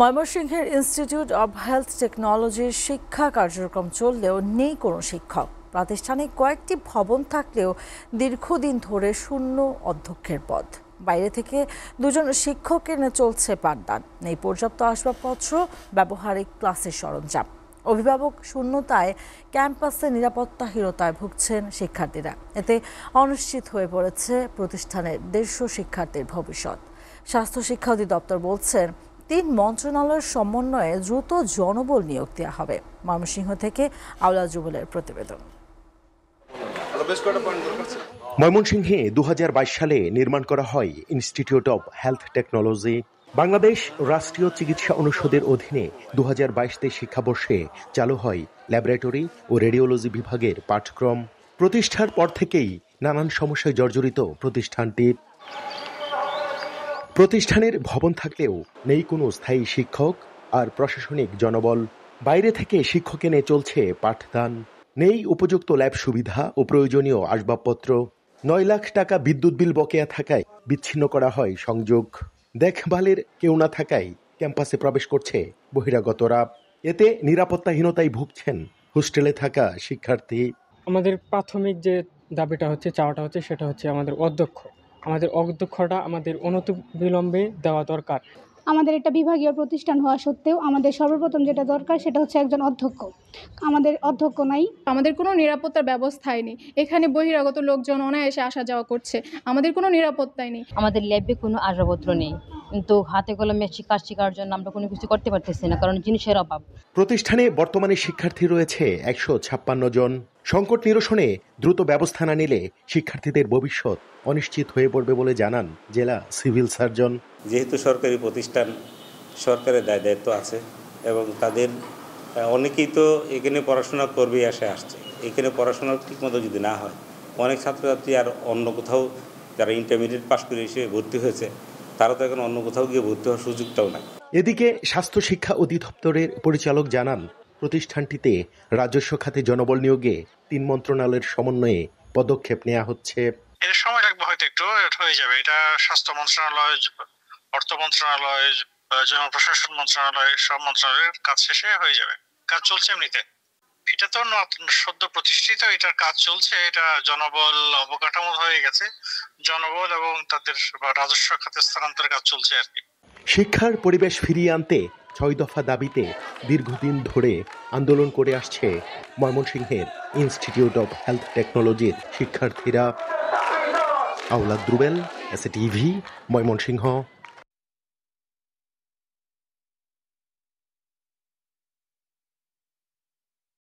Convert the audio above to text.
ময়মনসিংহের institute of health টেকনোলজির শিক্ষা কার্যক্রম চললেও নেই কোনো শিক্ষক। প্রাতিষ্ঠানিক কয়েকটি ভবন থাকলেও দীর্ঘদিন ধরে শূন্য অধ্যক্ষের পদ। বাইরে থেকে দুজন শিক্ষক এনে চলছে পাঠদান। নেই পর্যাপ্ত আসবাবপত্র, ব্যবহারিক ক্লাসের সরঞ্জাম। অভিভাবক শূন্যতায় ক্যাম্পাসে নিরাপত্তাহীনতায় ভুগছেন শিক্ষার্থীরা। এতে অনিশ্চিত হয়ে পড়েছে প্রতিষ্ঠানের 150 শিক্ষার্থীর ভবিষ্যৎ। স্বাস্থ্য শিক্ষা অধিদপ্তর বলছেন 3 মন্ত্রণালয়ের সমন্বয়ে দ্রুত জনবল নিয়োগ দেওয়া হবে। ময়মনসিংহ থেকে আওলা জুবেলের প্রতিবেদন। ময়মনসিংহে 2022 সালে নির্মাণ করা হয় institute of health technology. Bangladesh রাষ্ট্রীয় চিকিৎসা অনুষদের অধীনে 2022 শিক্ষাবর্ষে চালু হয় ল্যাবরেটরি ও রেডিওলজি বিভাগের পাঠক্রম। প্রতিষ্ঠার পর থেকেই নানান সমস্যায় জর্জরিত প্রতিষ্ঠানটি। প্রতিষ্ঠানের ভবন থাকলেও নেই কোনো স্থায়ী শিক্ষক আর প্রশাসনিক জনবল। বাইরে থেকে শিক্ষক এনে চলছে পাঠদান। নেই উপযুক্ত ল্যাব সুবিধা ও প্রয়োজনীয় আসবাবপত্র। 9 লাখ টাকা বিদ্যুৎ বিল বকেয়া থাকায় বিচ্ছিন্ন করা হয় সংযোগ। দেখভালের কেউ না থাকায় ক্যাম্পাসে প্রবেশ করছে বহিরাগতরা। এতে নিরাপত্তাহীনতায় ভুগছেন হোস্টেলে থাকা শিক্ষার্থী। আমাদের প্রাথমিক যে দাবিটা হচ্ছে, চাওয়াটা হচ্ছে, সেটা হচ্ছে আমাদের অধ্যক্ষটা আমাদের অনতিবিলম্বে দেওয়া দরকার। আমাদের একটা বিভাগীয় প্রতিষ্ঠান হওয়া সত্ত্বেও আমাদের সর্বপ্রথম যেটা দরকার সেটা হচ্ছে একজন অধ্যক্ষ। আমাদের অধ্যক্ষ নাই। আমাদের কোনো নিরাপত্তার ব্যবস্থাই নেই। এখানে বহিরাগত লোকজন অনায়াসে আসা যাওয়া করছে, আমাদের কোনো নিরাপত্তাই নেই। আমাদের ল্যাবে কোনো আসবাবপত্র নেই, কিন্তু হাতে কলমে কাজ শেখার জন্য আমরা কোনো কিছু করতে পারতেছি না, কারণ জিনিসের অভাব। প্রতিষ্ঠানে বর্তমানে শিক্ষার্থী রয়েছে 156 জন। সংকট নিরসনে দ্রুত ব্যবস্থা না নিলে শিক্ষার্থীদের ভবিষ্যৎ অনিশ্চিত হয়ে পড়বে বলে জানান জেলা সিভিল সার্জন। যেহেতু সরকারি প্রতিষ্ঠান, সরকারের দায়িত্ব আছে এবং তাদের অনেকেই তো এখানে পড়াশোনা করবেই আসছে। এখানে পড়াশোনা ঠিকমতো যদি না হয়, অনেক ছাত্রছাত্রী আর অন্য কোথাও যারা ইন্টারমিডিয়েট পাশ করে এসে ভর্তি হয়েছে, তারা তো এখন অন্য কোথাও গিয়ে ভর্তি হওয়ার সুযোগটাও নাই। এদিকে স্বাস্থ্য শিক্ষা অধিদপ্তরের পরিচালক জানান, প্রতিষ্ঠানটিতে রাজস্ব খাতে জনবল নিয়োগে 3 মন্ত্রণালয়ের সমন্বয়ে পদক্ষেপ নেওয়া হচ্ছে। এটা সময় লাগবে, হয়তো একটু হয়ে যাবে। এটা স্বাস্থ্য মন্ত্রণালয়, অর্থ মন্ত্রণালয়, জনপ্রশাসন মন্ত্রণালয়, সব মন্ত্রণালয়ের কাজ শেষে হয়ে যাবে। কাজ চলছে এমনিতে। এটা তো সদ্য প্রতিষ্ঠিত, এটার কাজ চলছে। এটা জনবল অবকাঠামো হয়ে গেছে, জনবল এবং তাদের রাজস্ব খাতে স্থানান্তরের কাজ চলছে আর কি। শিক্ষার পরিবেশ ফিরিয়ে আনতে 6 দফা দাবিতে দীর্ঘদিন ধরে আন্দোলন করে আসছে ময়মনসিংহের ইনস্টিটিউট অব হেলথ টেকনোলজির শিক্ষার্থীরা। আওলা জুবেল, এসএটিভি, ময়মনসিংহ।